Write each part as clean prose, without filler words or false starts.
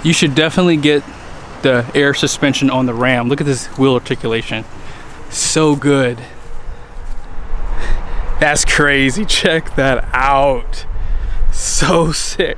You should definitely get the air suspension on the Ram. Look at this wheel articulation. So good. That's crazy. Check that out. So sick.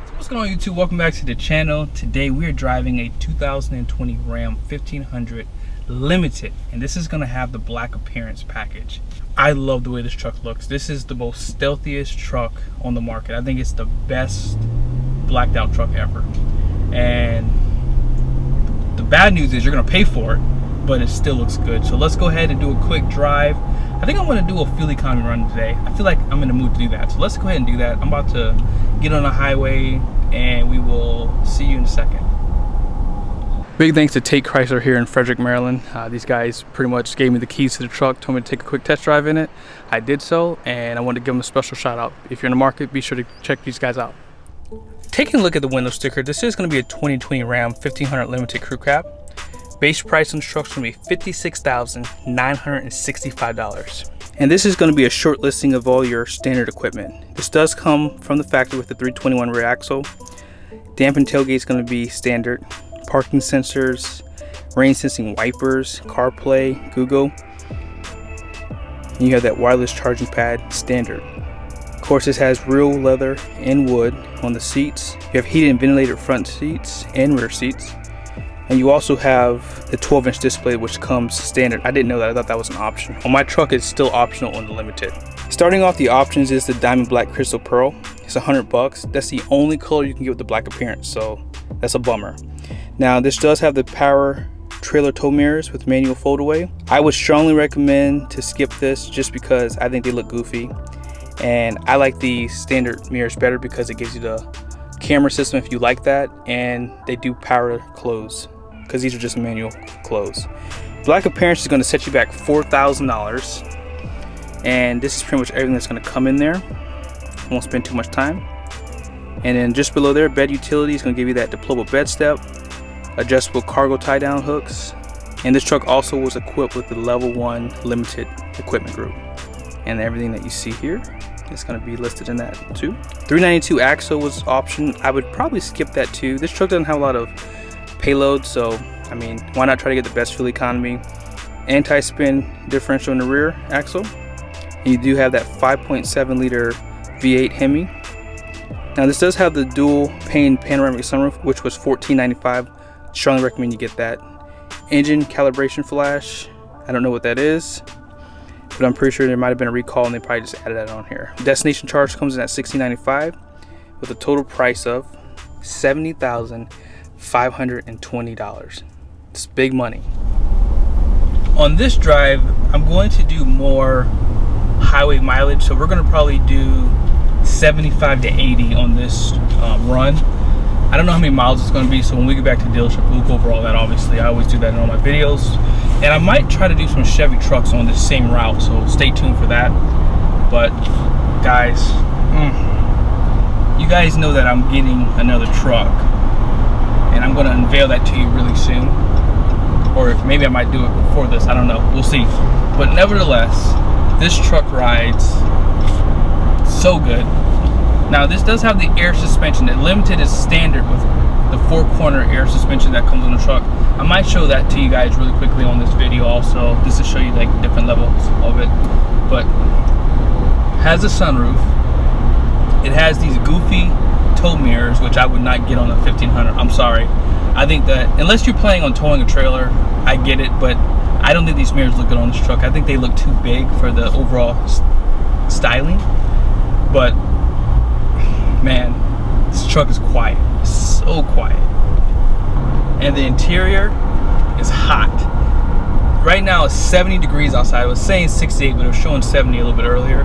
So what's going on, YouTube? Welcome back to the channel. Today we are driving a 2020 Ram 1500 Limited, and this is going to have the black appearance package. I love the way this truck looks. This is the most stealthiest truck on the market. I think it's the best blacked out truck ever. And the bad news is you're going to pay for it, but it still looks good. So let's go ahead and do a quick drive. I think I want to do a fuel economy run today. I feel like I'm in the mood to do that. So let's go ahead and do that. I'm about to get on the highway and we will see you in a second. Big thanks to Tate Chrysler here in Frederick, Maryland. These guys pretty much gave me the keys to the truck, told me to take a quick test drive in it. I did so, and I wanted to give them a special shout out. If you're in the market, be sure to check these guys out. Taking a look at the window sticker, this is going to be a 2020 Ram 1500 Limited Crew Cab. Base price on the truck is going to be $56,965. And this is going to be a short listing of all your standard equipment. This does come from the factory with the 321 rear axle. Dampen tailgate is going to be standard. Parking sensors, rain sensing wipers, CarPlay, Google. And you have that wireless charging pad standard. Of course, this has real leather and wood on the seats. You have heated and ventilated front seats and rear seats. And you also have the 12-inch display, which comes standard. I didn't know that. I thought that was an option. On my truck, it's still optional on the Limited. Starting off the options is the Diamond Black Crystal Pearl. It's $100. That's the only color you can get with the black appearance, so that's a bummer. Now, this does have the power trailer tow mirrors with manual fold away. I would strongly recommend to skip this just because I think they look goofy. And I like the standard mirrors better because it gives you the camera system if you like that, and they do power close because these are just manual close. Black appearance is going to set you back $4,000, and this is pretty much everything that's going to come in there. Won't spend too much time. And then just below there, bed utility is going to give you that deployable bed step, adjustable cargo tie down hooks, and this truck also was equipped with the level 1 limited equipment group, and everything that you see here is going to be listed in that too. 392 axle was option. I would probably skip that too. This truck doesn't have a lot of payload, so I mean, why not try to get the best fuel economy? Anti-spin differential in the rear axle, and you do have that 5.7 liter V8 Hemi. Now this does have the dual pane panoramic sunroof, which was $14.95. Strongly recommend you get that. Engine calibration flash, I don't know what that is, but I'm pretty sure there might have been a recall and they probably just added that on here. Destination charge comes in at $16.95 with a total price of $70,520. It's big money. On this drive, I'm going to do more highway mileage, so we're going to probably do 75 to 80 on this run. I don't know how many miles it's going to be, so when we get back to the dealership, we'll go over all that. Obviously, I always do that in all my videos, and I might try to do some Chevy trucks on this same route, so stay tuned for that. But guys, you guys know that I'm getting another truck, and I'm going to unveil that to you really soon, or if maybe I might do it before this, I don't know, we'll see. But nevertheless, this truck rides so good. Now this does have the air suspension. The Limited is standard with the 4-corner air suspension that comes on the truck. I might show that to you guys really quickly on this video also, just to show you like different levels of it. But has a sunroof. It has these goofy tow mirrors, which I would not get on a 1500. I'm sorry. I think that unless you're planning on towing a trailer, I get it, but I don't think these mirrors look good on this truck. I think they look too big for the overall styling. But man, this truck is quiet, so quiet. And the interior is hot. Right now it's 70 degrees outside. I was saying 68, but it was showing 70 a little bit earlier.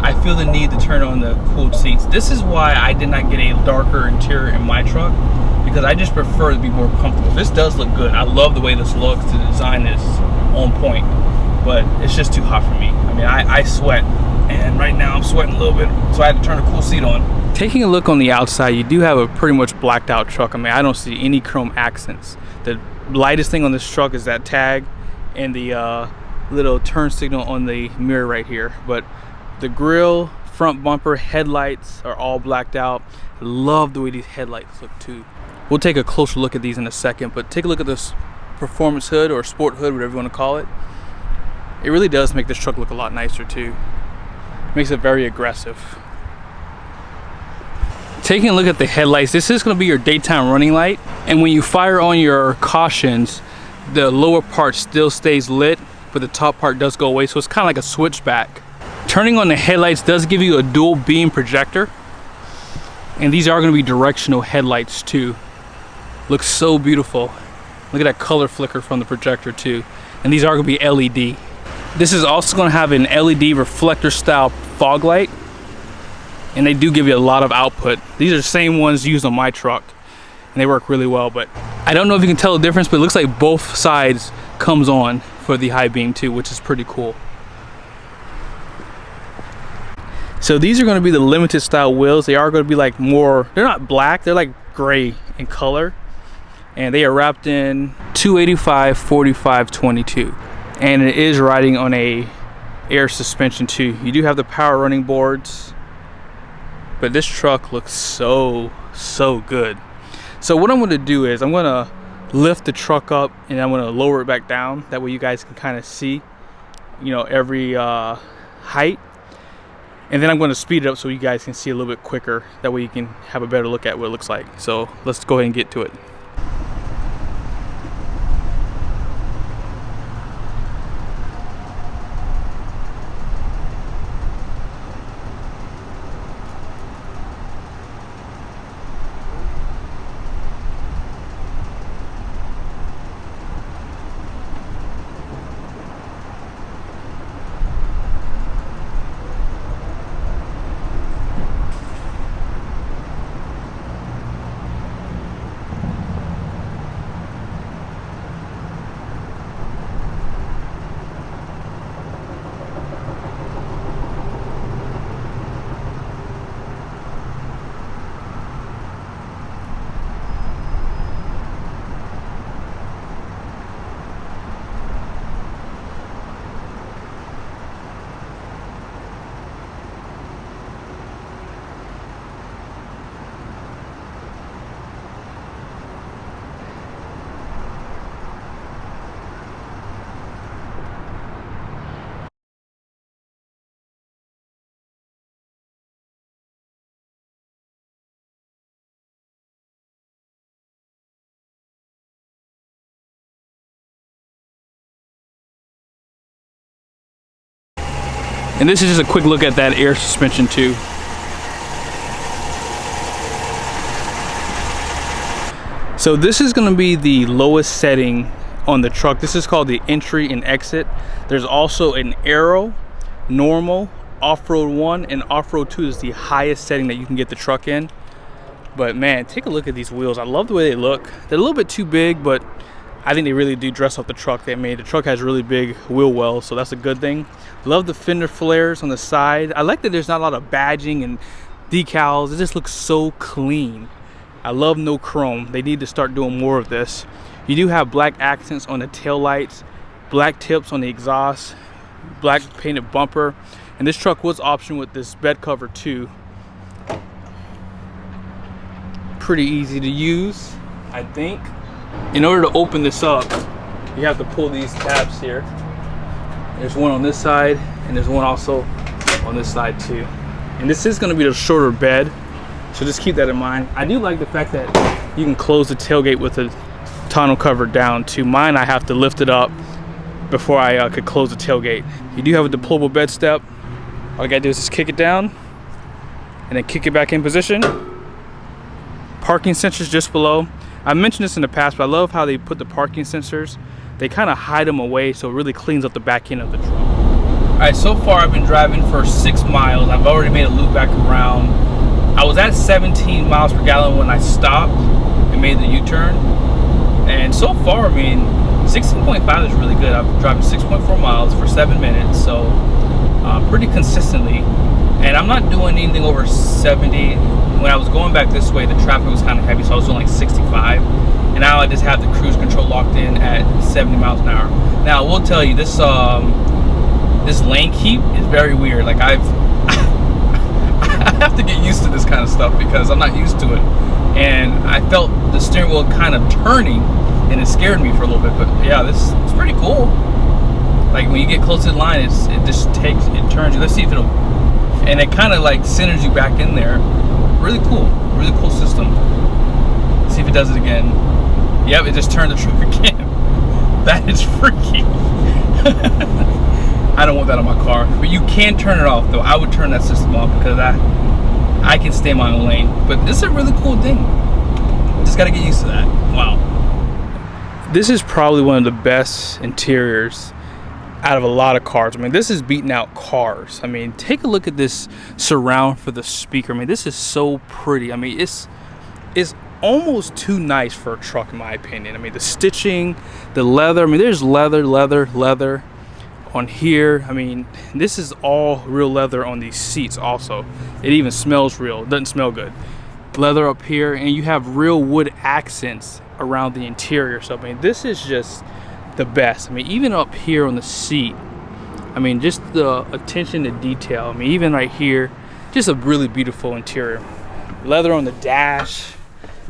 I feel the need to turn on the cooled seats. This is why I did not get a darker interior in my truck, because I just prefer to be more comfortable. This does look good. I love the way this looks. The design is on point, but it's just too hot for me. I mean, I sweat, and right now I'm sweating a little bit, so I had to turn the cool seat on. Taking a look on the outside, you do have a pretty much blacked out truck. I mean, I don't see any chrome accents. The lightest thing on this truck is that tag and the little turn signal on the mirror right here. But the grille, front bumper, headlights are all blacked out. I love the way these headlights look too. We'll take a closer look at these in a second, but take a look at this performance hood or sport hood, whatever you want to call it. It really does make this truck look a lot nicer too. Makes it very aggressive. Taking a look at the headlights, this is going to be your daytime running light, and when you fire on your cautions, the lower part still stays lit, but the top part does go away, so it's kind of like a switchback. Turning on the headlights does give you a dual beam projector, and these are going to be directional headlights too. Looks so beautiful. Look at that color flicker from the projector too, and these are going to be LED. This is also going to have an LED reflector style fog light, and they do give you a lot of output. These are the same ones used on my truck, and they work really well, but I don't know if you can tell the difference, but it looks like both sides comes on for the high beam too, which is pretty cool. So these are going to be the limited style wheels. They are going to be like more, they're not black, they're like gray in color, and they are wrapped in 285 45 22, and it is riding on a air suspension too. You do have the power running boards, but this truck looks so good. So what I'm going to do is I'm going to lift the truck up and I'm going to lower it back down. That way you guys can kind of see, you know, every height. And then I'm going to speed it up so you guys can see a little bit quicker. That way you can have a better look at what it looks like. So let's go ahead and get to it. And this is just a quick look at that air suspension too. So this is going to be the lowest setting on the truck. This is called the entry and exit. There's also an aero, normal, off-road 1, and off-road 2 is the highest setting that you can get the truck in. But man, take a look at these wheels. I love the way they look. They're a little bit too big, but I think they really do dress up the truck. The truck has really big wheel wells, so that's a good thing. Love the fender flares on the side. I like that there's not a lot of badging and decals. It just looks so clean. I love no chrome. They need to start doing more of this. You do have black accents on the tail lights, black tips on the exhaust, black painted bumper, and this truck was optioned with this bed cover too. Pretty easy to use, I think. In order to open this up, you have to pull these tabs here. There's one on this side, and there's one also on this side too. And this is going to be the shorter bed, so just keep that in mind. I do like the fact that you can close the tailgate with the tonneau cover down too. Mine, I have to lift it up before I could close the tailgate. You do have a deployable bed step. All you gotta do is just kick it down and then kick it back in position. Parking sensors just below. I mentioned this in the past, but I love how they put the parking sensors. They kind of hide them away, so it really cleans up the back end of the truck. All right, so far I've been driving for 6 miles. I've already made a loop back around. I was at 17 miles per gallon when I stopped and made the U-turn. And so far, I mean, 16.5 is really good. I'm driving 6.4 miles for 7 minutes, so pretty consistently. And I'm not doing anything over 70. When I was going back this way, the traffic was kind of heavy, so I was doing like 65. And now I just have the cruise control locked in at 70 miles an hour. Now, I will tell you, this this lane keep is very weird. Like I have to get used to this kind of stuff because I'm not used to it. And I felt the steering wheel kind of turning, and it scared me for a little bit. But yeah, this is pretty cool. Like when you get close to the line, it turns you. Let's see if it'll, and it kind of like centers you back in there. Really cool system. Let's see if it does it again. Yep, it just turned the truck again. That is freaky. I don't want that on my car, but you can turn it off though. I would turn that system off because I can stay in my own lane. But this is a really cool thing. Just got to get used to that. Wow. This is probably one of the best interiors out of a lot of cars. I mean, this is beating out cars. I mean, take a look at this surround for the speaker. I mean, this is so pretty. I mean, it's almost too nice for a truck in my opinion. I mean, the stitching, the leather. I mean, there's leather on here. I mean, this is all real leather on these seats also. It even smells real. It doesn't smell good. Leather up here, and you have real wood accents around the interior. So I mean, this is just the best. I mean, even up here on the seat, I mean, just the attention to detail. I mean, even right here, just a really beautiful interior. Leather on the dash.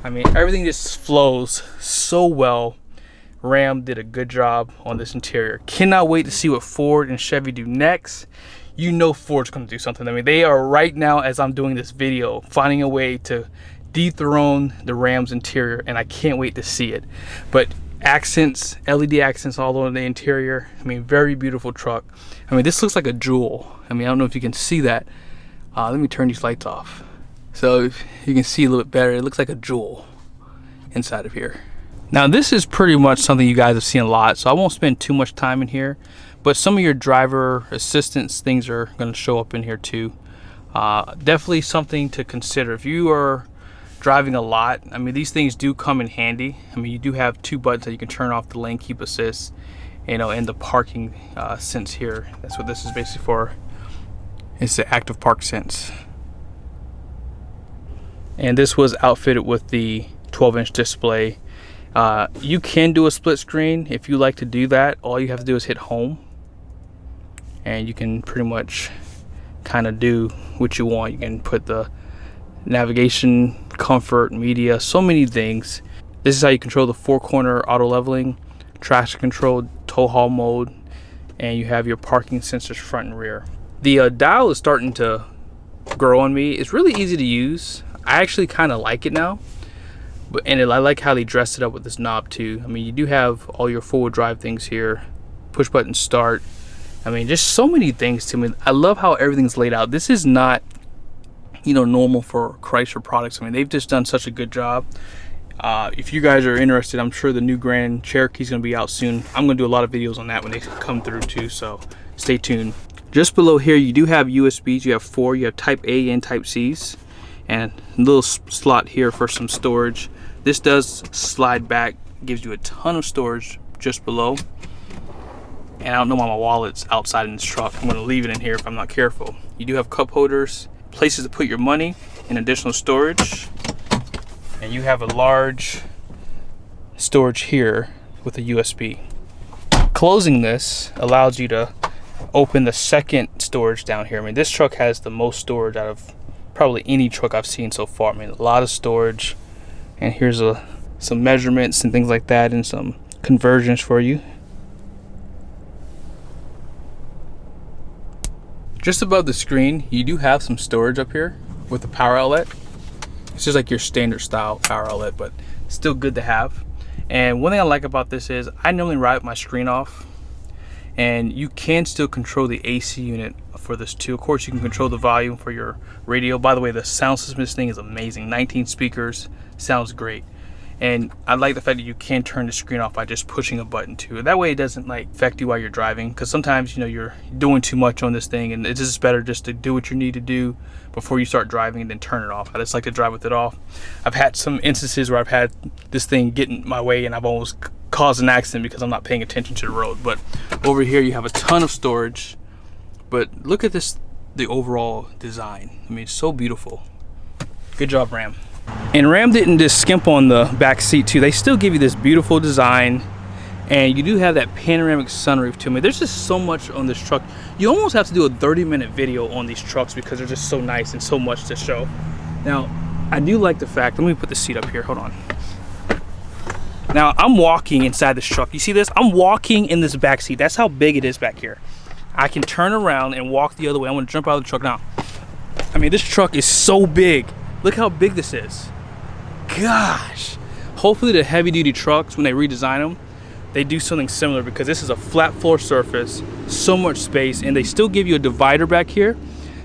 I mean, everything just flows so well. Ram did a good job on this interior. Cannot wait to see what Ford and Chevy do next. You know Ford's going to do something. I mean, they are right now, as I'm doing this video, finding a way to dethrone the Ram's interior, and I can't wait to see it. But accents, LED accents all over the interior. I mean, very beautiful truck. I mean, this looks like a jewel. I mean, I don't know if you can see that. Let me turn these lights off so if you can see a little bit better. It looks like a jewel inside of here. Now, this is pretty much something you guys have seen a lot, so I won't spend too much time in here, but some of your driver assistance things are going to show up in here too. Definitely something to consider if you are driving a lot. I mean, these things do come in handy. I mean, you do have two buttons that you can turn off: the lane keep assist, you know, and the parking sense here. That's what this is basically for. It's the active park sense. And this was outfitted with the 12-inch display. You can do a split screen if you like to do that. All you have to do is hit home, and you can pretty much kind of do what you want. You can put the navigation, comfort, media, so many things. This is how you control the 4-corner auto leveling, traction control, tow haul mode, and you have your parking sensors front and rear. The dial is starting to grow on me. It's really easy to use. I actually kind of like it now. And I like how they dressed it up with this knob too. I mean, you do have all your forward drive things here, push button start. I mean, just so many things to me. I love how everything's laid out. This is not, you know, normal for Chrysler products. I mean, they've just done such a good job. If you guys are interested, I'm sure the new Grand Cherokee is going to be out soon. I'm going to do a lot of videos on that when they come through too, so stay tuned. Just below here, you do have USBs. You have 4. You have Type A and Type C's, and a little slot here for some storage. This does slide back, gives you a ton of storage just below. And I don't know why my wallet's outside in this truck. I'm going to leave it in here if I'm not careful. You do have cup holders, places to put your money, and additional storage. And you have a large storage here with a USB. Closing this allows you to open the second storage down here. I mean, this truck has the most storage out of probably any truck I've seen so far. I mean, a lot of storage. And here's some measurements and things like that, and some conversions for you. Just above the screen, you do have some storage up here with the power outlet. It's just like your standard style power outlet, but still good to have. And one thing I like about this is I normally ride with my screen off, and you can still control the AC unit for this too. Of course, you can control the volume for your radio. By the way, the sound system of this thing is amazing. 19 speakers, sounds great. And I like the fact that you can turn the screen off by just pushing a button too. That way it doesn't like affect you while you're driving, because sometimes, you know, you're doing too much on this thing, and it's just better just to do what you need to do before you start driving and then turn it off. I just like to drive with it off. I've had some instances where I've had this thing get in my way and I've almost caused an accident because I'm not paying attention to the road. But over here you have a ton of storage. But look at this, the overall design. I mean, it's so beautiful. Good job, Ram. And Ram didn't just skimp on the back seat too. They still give you this beautiful design, and you do have that panoramic sunroof too. I mean, there's just so much on this truck. You almost have to do a 30-minute video on these trucks because they're just so nice and so much to show. Now, I do like the fact, let me put the seat up here, hold on. Now I'm walking inside this truck. You see this? I'm walking in this back seat. That's how big it is back here. I can turn around and walk the other way. I'm gonna jump out of the truck now. I mean, this truck is so big. Look how big this is. Gosh. Hopefully the heavy duty trucks, when they redesign them, they do something similar, because this is a flat floor surface, so much space, and they still give you a divider back here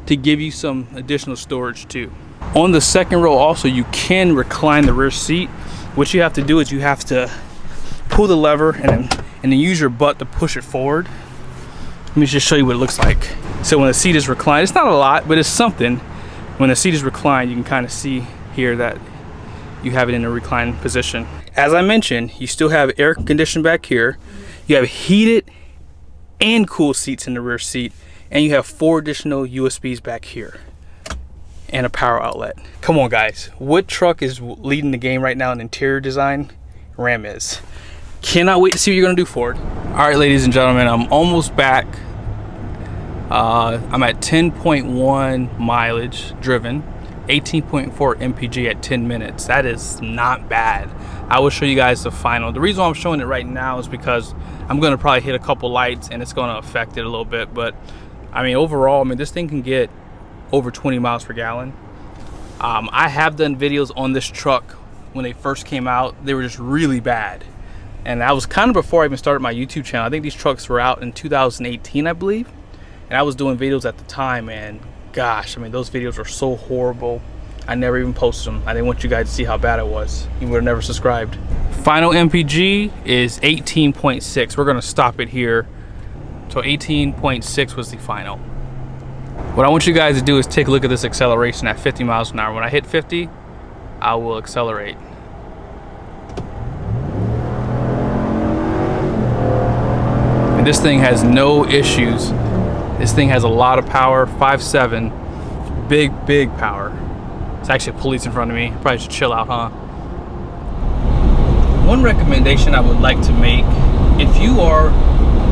to give you some additional storage too. On the second row also, you can recline the rear seat. What you have to do is you have to pull the lever and then use your butt to push it forward. Let me just show you what it looks like. So when the seat is reclined, it's not a lot, but it's something. When the seat is reclined, you can kind of see here that you have it in a reclined position. As I mentioned, you still have air conditioning back here. You have heated and cool seats in the rear seat, and you have 4 additional USBs back here and a power outlet. Come on guys, what truck is leading the game right now in interior design? Ram is. Cannot wait to see what you're gonna do, Ford. All right, ladies and gentlemen, I'm almost back. I'm at 10.1 mileage driven, 18.4 MPG at 10 minutes. That is not bad. I will show you guys the final. The reason why I'm showing it right now is because I'm gonna probably hit a couple lights and it's gonna affect it a little bit. But I mean, overall, I mean, this thing can get over 20 miles per gallon. I have done videos on this truck when they first came out. They were just really bad. And that was kind of before I even started my YouTube channel. I think these trucks were out in 2018, I believe. And I was doing videos at the time, and gosh, I mean, those videos were so horrible. I never even posted them. I didn't want you guys to see how bad it was. You would have never subscribed. Final MPG is 18.6. We're gonna stop it here. So 18.6 was the final. What I want you guys to do is take a look at this acceleration at 50 miles an hour. When I hit 50, I will accelerate. And this thing has no issues. This thing has a lot of power, 5.7, big power. It's actually police in front of me. Probably should chill out, huh? One recommendation I would like to make, if you are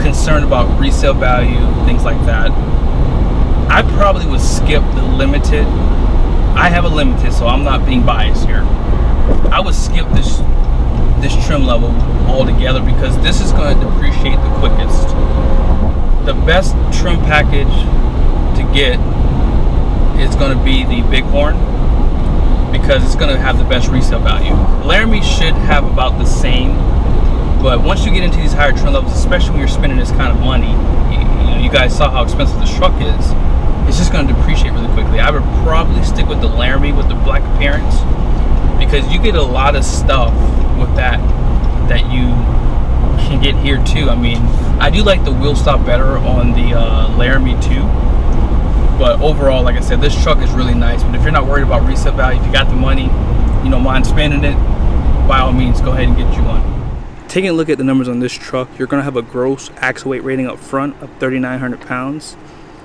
concerned about resale value, things like that, I probably would skip the limited. I have a limited, so I'm not being biased here. I would skip this trim level altogether, because this is going to depreciate the quickest. The best trim package to get is going to be the Bighorn, because it's going to have the best resale value. Laramie should have about the same, but once you get into these higher trim levels, especially when you're spending this kind of money, you guys saw how expensive this truck is. It's just going to depreciate really quickly. I would probably stick with the Laramie with the black appearance, because you get a lot of stuff with that you can get here too. I mean, I do like the wheel stop better on the Laramie too, but overall, like I said, this truck is really nice. But if you're not worried about resale value, if you got the money, you don't mind spending it, by all means, go ahead and get you one. Taking a look at the numbers on this truck, you're going to have a gross axle weight rating up front of 3,900 pounds.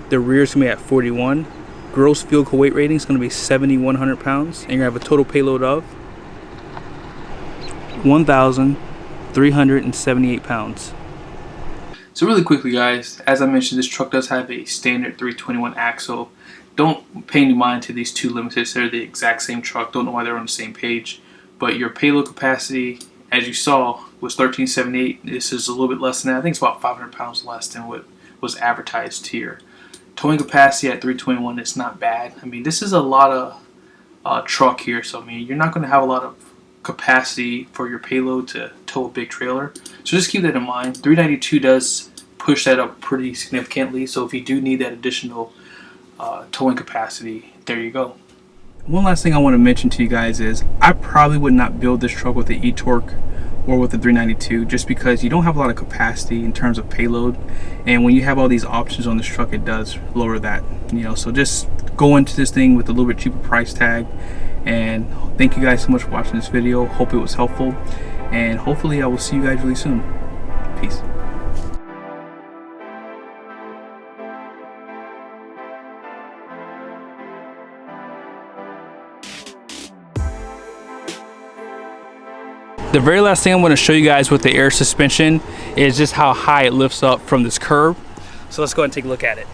The rear is going to be at 41. Gross vehicle weight rating is going to be 7,100 pounds. And you're going to have a total payload of 1,378 pounds. So really quickly, guys, as I mentioned, this truck does have a standard 321 axle. Don't pay any mind to these two limiteds. They're the exact same truck. Don't know why they're on the same page. But your payload capacity, as you saw, was 1,378. This is a little bit less than that. I think it's about 500 pounds less than what was advertised here. Towing capacity at 321 is not bad. I mean, this is a lot of truck here. So, I mean, you're not going to have a lot of capacity for your payload to tow a big trailer. So just keep that in mind. 392 does push that up pretty significantly. So if you do need that additional towing capacity, there you go. One last thing I want to mention to you guys is I probably would not build this truck with the e-torque or with the 392, just because you don't have a lot of capacity in terms of payload, and when you have all these options on this truck, it does lower that, you know. So just go into this thing with a little bit cheaper price tag. And thank you guys so much for watching this video. Hope it was helpful, and hopefully I will see you guys really soon. Peace. The very last thing I'm going to show you guys with the air suspension is just how high it lifts up from this curb. So let's go ahead and take a look at it.